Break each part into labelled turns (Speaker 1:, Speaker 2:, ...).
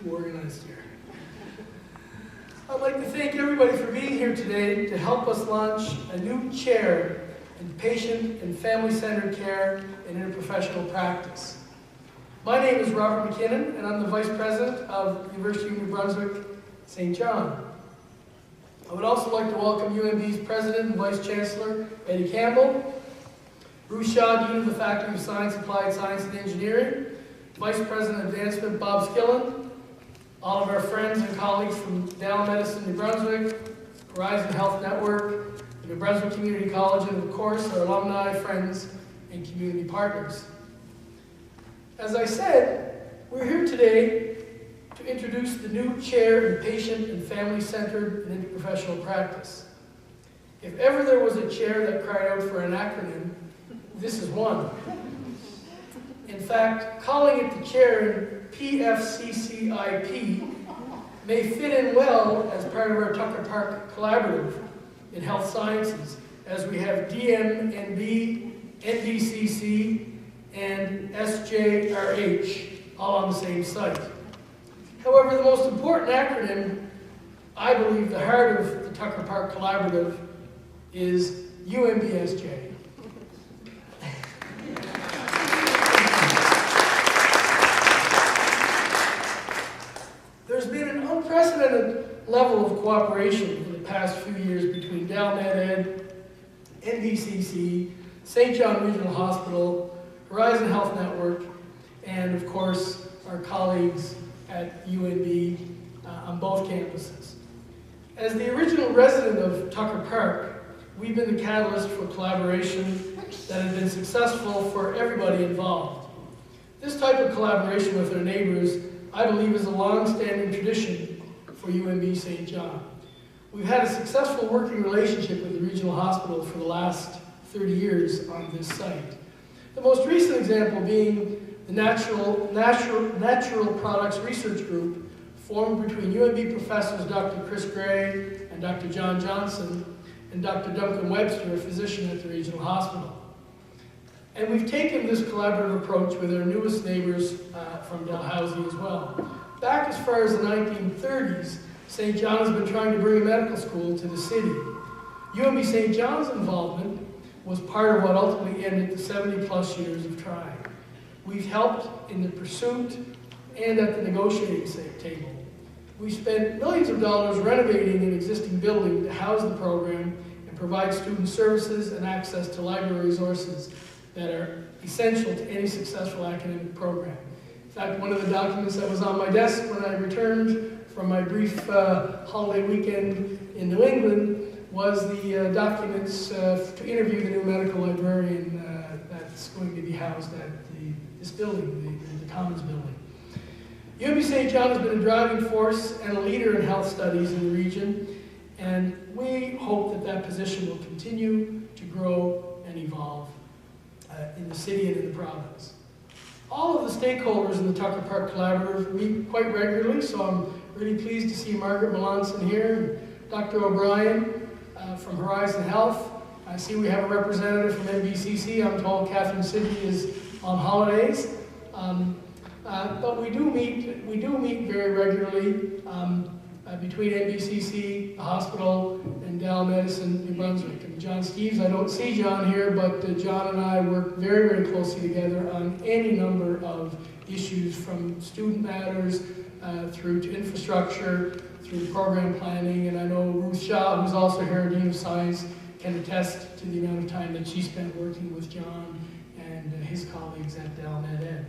Speaker 1: too organized here. I'd like to thank everybody for being here today to help us launch a new chair in patient and family-centered care in interprofessional practice. My name is Robert McKinnon, and I'm the Vice President of the University of New Brunswick, St. John. I would also like to welcome UNB's President and Vice Chancellor, Eddie Campbell, Bruce Shaw, Dean of the Faculty of Science, Applied Science and Engineering, Vice President of Advancement, Bob Skillen, all of our friends and colleagues from Dow Medicine, New Brunswick, Horizon Health Network, the New Brunswick Community College, and of course, our alumni, friends, and community partners. As I said, we're here today to introduce the new chair in patient and family-centered and interprofessional practice. If ever there was a chair that cried out for an acronym, this is one. In fact, calling it the chair in PFCCIP may fit in well as part of our Tucker Park Collaborative in health sciences, as we have DMNB, NBCC, and SJRH all on the same site. However, the most important acronym, I believe the heart of the Tucker Park Collaborative, is UNBSJ. There's been an unprecedented level of cooperation in the past few years between Dow Med Ed, NBCC, St. John Regional Hospital, Horizon Health Network, and of course our colleagues at UNB on both campuses. As the original resident of Tucker Park, we've been the catalyst for collaboration that has been successful for everybody involved. This type of collaboration with our neighbors, I believe, is a long-standing tradition for UNB St. John. We've had a successful working relationship with the regional hospital for the last 30 years on this site. The most recent example being the Natural Products Research Group formed between UNB professors Dr. Chris Gray and Dr. John Johnson and Dr. Duncan Webster, a physician at the regional hospital. And we've taken this collaborative approach with our newest neighbors from Dalhousie as well. Back as far as the 1930s, St. John has been trying to bring a medical school to the city. UNB St. John's involvement was part of what ultimately ended the 70-plus years of trying. We've helped in the pursuit and at the negotiating table. We spent millions of dollars renovating an existing building to house the program and provide student services and access to library resources that are essential to any successful academic program. In fact, one of the documents that was on my desk when I returned from my brief holiday weekend in New England was the documents to interview the new medical librarian that's going to be housed at this building, the Commons building. UNB St. John has been a driving force and a leader in health studies in the region, and we hope that that position will continue to grow and evolve in the city and in the province. All of the stakeholders in the Tucker Park Collaborative meet quite regularly, so I'm really pleased to see Margaret Melanson here, and Dr. O'Brien from Horizon Health. I see we have a representative from NBCC. I'm told Catherine Sidney is on holidays. But we do meet very regularly between NBCC, the hospital, and Dow Medicine, New Brunswick. And John Steeves, I don't see John here, but John and I work very, very closely together on any number of issues, from student matters through to infrastructure, through program planning. And I know Ruth Shaw, who's also here, Dean of Science, can attest to the amount of time that she spent working with John and his colleagues at Dow Med Ed.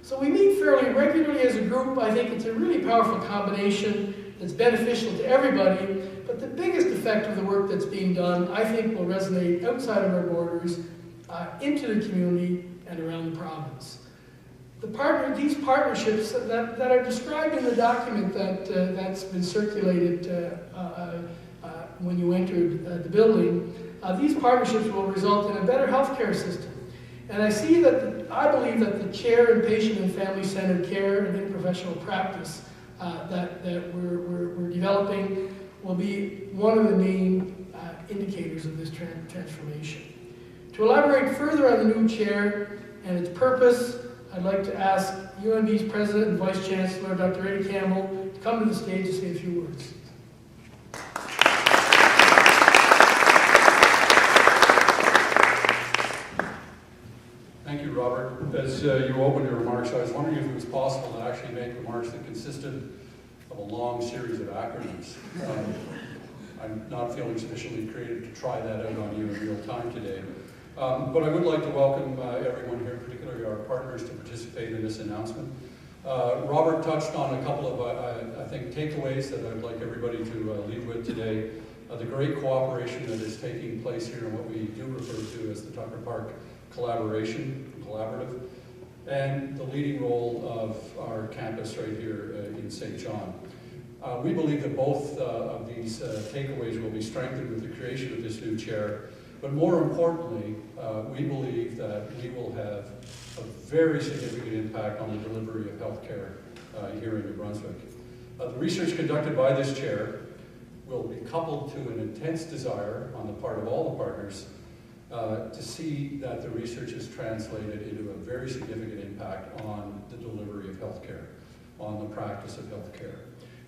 Speaker 1: So we meet fairly regularly as a group. I think it's a really powerful combination that's beneficial to everybody, but the biggest effect of the work that's being done, I think, will resonate outside of our borders, into the community and around the province. These partnerships that are described in the document that's been circulated when you entered the building, these partnerships will result in a better healthcare system. And I believe that the chair in patient and family-centered care and interprofessional practice that we're developing will be one of the main indicators of this transformation. To elaborate further on the new chair and its purpose, I'd like to ask UNB's President and Vice Chancellor, Dr. Eddie Campbell, to come to the stage to say a few words.
Speaker 2: Thank you, Robert. As you opened your remarks, I was wondering if it was possible to actually make remarks that consisted of a long series of acronyms. I'm not feeling sufficiently creative to try that out on you in real time today. But I would like to welcome everyone here, particularly our partners, to participate in this announcement. Robert touched on a couple of, I think, takeaways that I'd like everybody to leave with today. The great cooperation that is taking place here and what we do refer to as the Tucker Park collaborative, and the leading role of our campus right here in St. John. We believe that both of these takeaways will be strengthened with the creation of this new chair, but more importantly, we believe that we will have a very significant impact on the delivery of healthcare here in New Brunswick. The research conducted by this chair will be coupled to an intense desire on the part of all the partners to see that the research is translated into a very significant impact on the delivery of healthcare, on the practice of healthcare.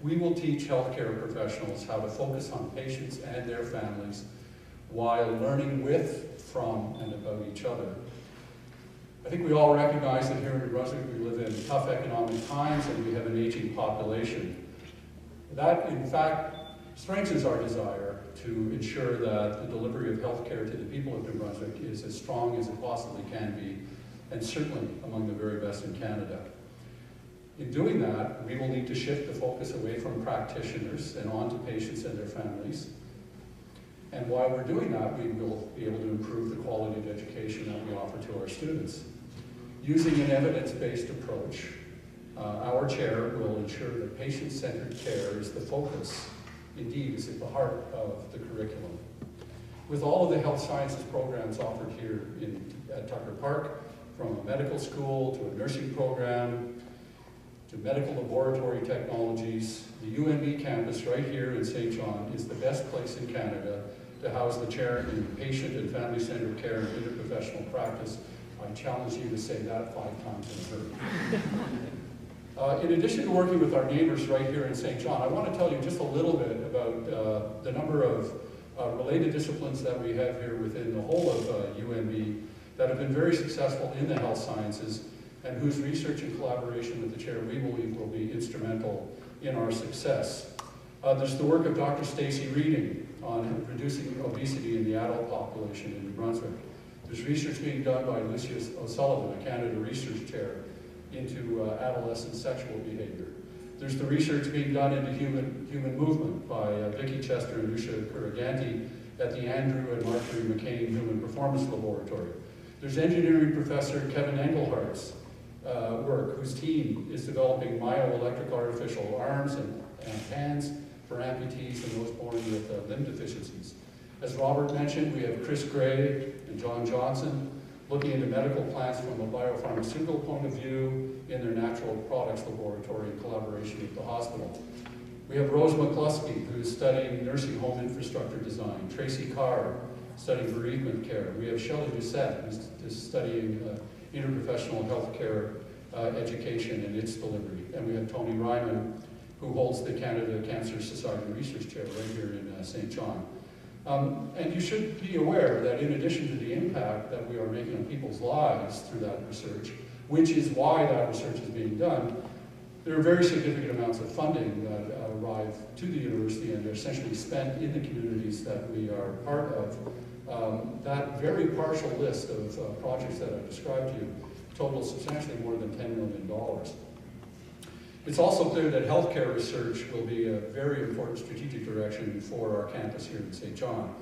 Speaker 2: We will teach healthcare professionals how to focus on patients and their families while learning with, from, and about each other. I think we all recognize that here in New Brunswick we live in tough economic times and we have an aging population. That, in fact, strengthens our desire to ensure that the delivery of healthcare to the people of New Brunswick is as strong as it possibly can be, and certainly among the very best in Canada. In doing that, we will need to shift the focus away from practitioners and on to patients and their families. And while we're doing that, we will be able to improve the quality of education that we offer to our students. Using an evidence-based approach, our chair will ensure that patient-centered care is the focus, indeed is at the heart of the curriculum. With all of the health sciences programs offered here at Tucker Park, from a medical school to a nursing program, to medical laboratory technologies, the UNB campus right here in St. John is the best place in Canada to house the chair in patient and family-centered care and interprofessional practice. I challenge you to say that 5 times in a hurry. In addition to working with our neighbors right here in St. John, I want to tell you just a little bit about the number of related disciplines that we have here within the whole of UNB that have been very successful in the health sciences and whose research and collaboration with the chair we believe will be instrumental in our success. There's the work of Dr. Stacey Reading on reducing obesity in the adult population in New Brunswick. There's research being done by Lucius O'Sullivan, a Canada Research Chair, into adolescent sexual behavior. There's the research being done into human movement by Vicki Chester and Usha Kuriganti at the Andrew and Marjorie McCain Human Performance Laboratory. There's engineering professor Kevin Engelhardt's work, whose team is developing myoelectric artificial arms and hands for amputees and those born with limb deficiencies. As Robert mentioned, we have Chris Gray and John Johnson looking into medical plants from a biopharmaceutical point of view in their natural products laboratory in collaboration with the hospital. We have Rose McCluskey, who is studying nursing home infrastructure design, Tracy Carr studying bereavement care. We have Shelley Doucette, who is studying interprofessional healthcare education and its delivery. And we have Tony Ryman, who holds the Canada Cancer Society Research Chair right here in St. John. And you should be aware that in addition to the impact that we are making on people's lives through that research, which is why that research is being done, there are very significant amounts of funding that arrive to the university and are essentially spent in the communities that we are part of. That very partial list of projects that I described to you totals substantially more than $10 million. It's also clear that healthcare research will be a very important strategic direction for our campus here in St. John.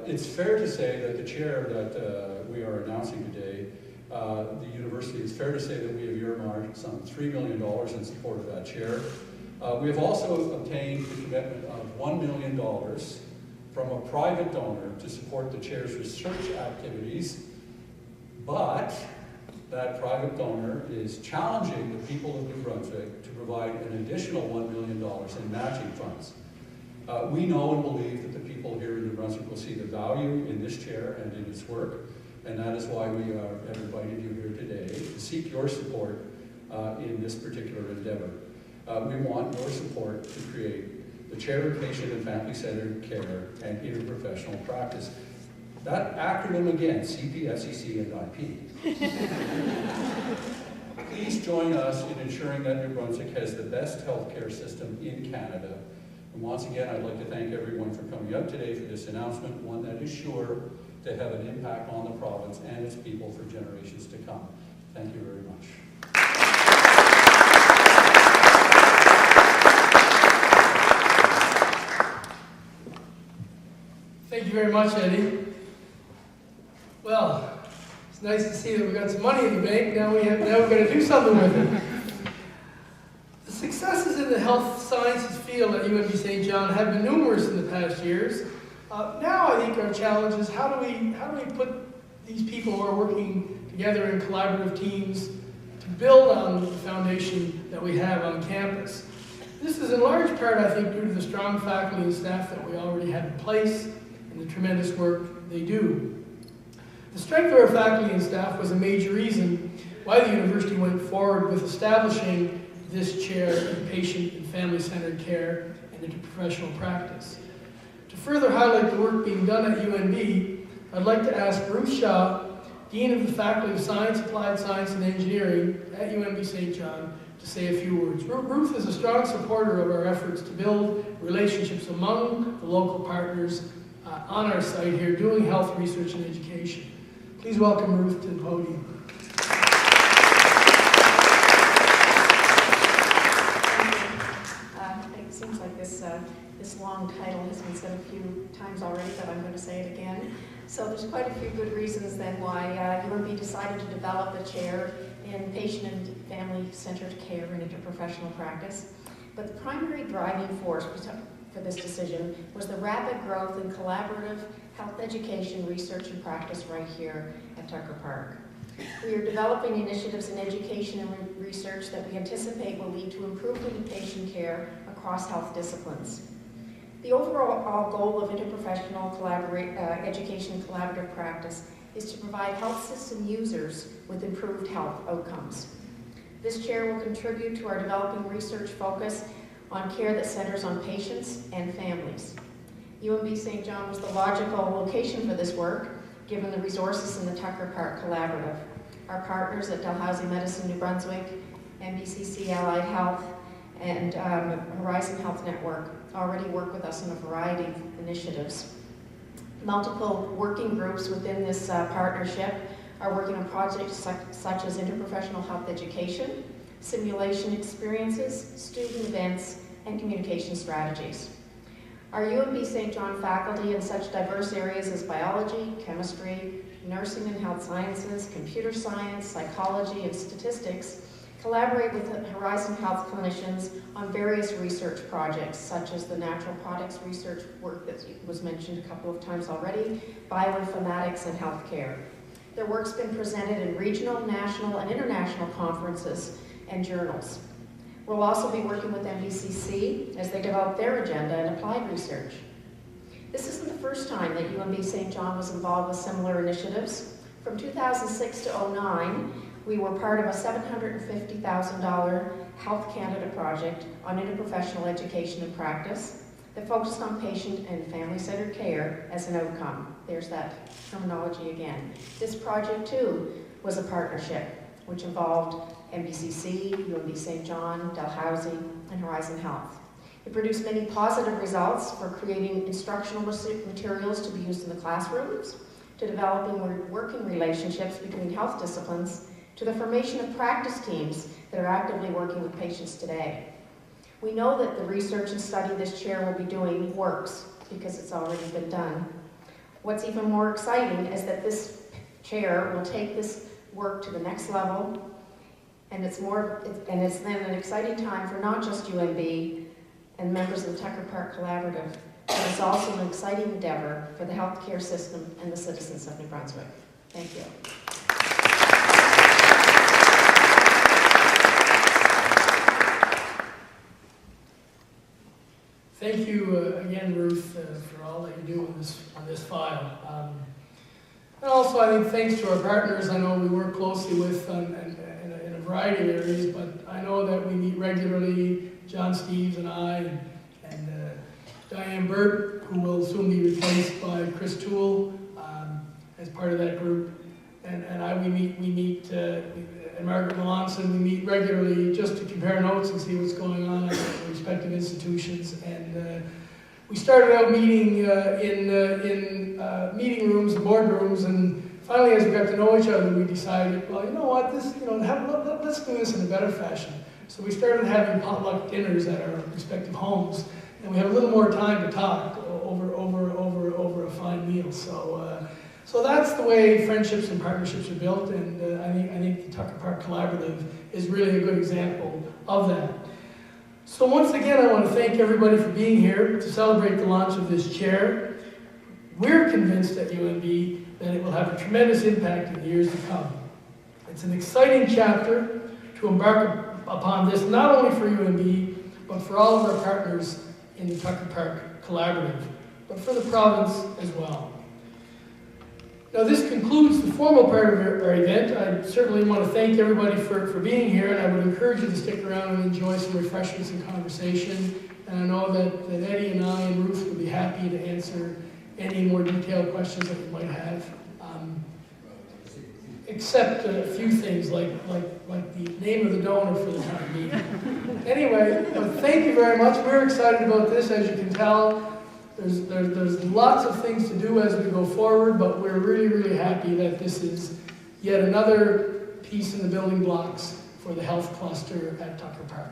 Speaker 2: It's fair to say that the chair that we are announcing today, the university, it's fair to say that we have earmarked some $3 million in support of that chair. We have also obtained the commitment of $1 million from a private donor to support the chair's research activities, but that private donor is challenging the people of New Brunswick to provide an additional $1 million in matching funds. We know and believe that the people here in New Brunswick will see the value in this chair and in its work. and that is why we have invited you here today to seek your support in this particular endeavor. We want your support to create the Chair of Patient and Family-Centered Care and Interprofessional Practice. That acronym again, CP, FCC, and IP. Please join us in ensuring that New Brunswick has the best healthcare system in Canada. And once again, I'd like to thank everyone for coming out today for this announcement, one that is sure to have an impact on the province and its people for generations to come. Thank you very much.
Speaker 1: Thank you very much, Eddie. Well, it's nice to see that we've got some money in the bank. Now we've got to do something with it. The successes in the health sciences field at UNB St. John have been numerous in the past years. Now I think our challenge is how do we put these people who are working together in collaborative teams to build on the foundation that we have on campus. This is in large part, I think, due to the strong faculty and staff that we already have in place and the tremendous work they do. The strength of our faculty and staff was a major reason why the university went forward with establishing this chair in patient and family-centered care and interprofessional practice. To further highlight the work being done at UNB, I'd like to ask Ruth Shaw, Dean of the Faculty of Science, Applied Science and Engineering at UNB St. John, to say a few words. Ruth is a strong supporter of our efforts to build relationships among the local partners on our site here doing health research and education. Please welcome Ruth to the podium.
Speaker 3: It seems like this long title has been said a few times already, but I'm going to say it again. So there's quite a few good reasons then why UNB decided to develop a chair in patient and family-centered care and interprofessional practice. But the primary driving force for this decision was the rapid growth in collaborative health education, research, and practice right here at Tucker Park. We are developing initiatives in education and research that we anticipate will lead to improvement in patient care across health disciplines. The overall goal of interprofessional education and collaborative practice is to provide health system users with improved health outcomes. This chair will contribute to our developing research focus on care that centers on patients and families. UNB St. John was the logical location for this work, given the resources in the Tucker Park Collaborative. Our partners at Dalhousie Medicine New Brunswick, MBCC Allied Health, and Horizon Health Network already work with us on a variety of initiatives. Multiple working groups within this partnership are working on projects such as interprofessional health education, simulation experiences, student events, and communication strategies. Our UNB St. John faculty in such diverse areas as biology, chemistry, nursing and health sciences, computer science, psychology, and statistics collaborate with the Horizon Health clinicians on various research projects, such as the natural products research work that was mentioned a couple of times already, bioinformatics, and healthcare. Their work's been presented in regional, national, and international conferences and journals. We'll also be working with MBCC as they develop their agenda and applied research. This isn't the first time that UNB St. John was involved with similar initiatives. From 2006 to 2009, we were part of a $750,000 Health Canada project on interprofessional education and practice that focused on patient and family-centered care as an outcome. There's that terminology again. This project, too, was a partnership which involved MBCC, UNB St. John, Dalhousie, and Horizon Health. It produced many positive results for creating instructional materials to be used in the classrooms, to developing working relationships between health disciplines, to the formation of practice teams that are actively working with patients today. We know that the research and study this chair will be doing works because it's already been done. What's even more exciting is that this chair will take this work to the next level, and it's then an exciting time for not just UNB and members of the Tucker Park Collaborative, but it's also an exciting endeavor for the healthcare system and the citizens of New Brunswick. Thank you.
Speaker 1: Thank you again, Ruth, for all that you do on this file. And also, I thanks to our partners I know we work closely with in a variety of areas, but I know that we meet regularly, John Steves and I, and Diane Burt, who will soon be replaced by Chris Toole as part of that group. And we meet, and Margaret Melanson, we meet regularly just to compare notes and see what's going on at the respective institutions. And we started out meeting in meeting rooms, boardrooms, and finally, as we got to know each other, we decided, well, you know what, let's do this in a better fashion. So we started having potluck dinners at our respective homes, and we have a little more time to talk over a fine meal. So that's the way friendships and partnerships are built, and I think the Tucker Park Collaborative is really a good example of that. So once again, I want to thank everybody for being here to celebrate the launch of this chair. We're convinced at UNB that it will have a tremendous impact in the years to come. It's an exciting chapter to embark upon this, not only for UNB, but for all of our partners in the Tucker Park Collaborative, but for the province as well. Now, this concludes the formal part of our event. I certainly want to thank everybody for being here, and I would encourage you to stick around and enjoy some refreshments and conversation. And I know that Eddie and I and Ruth would be happy to answer any more detailed questions that you might have, except a few things like the name of the donor for the time being. Anyway, thank you very much. We're excited about this, as you can tell. There's lots of things to do as we go forward, but we're really, really happy that this is yet another piece in the building blocks for the health cluster at Tucker Park.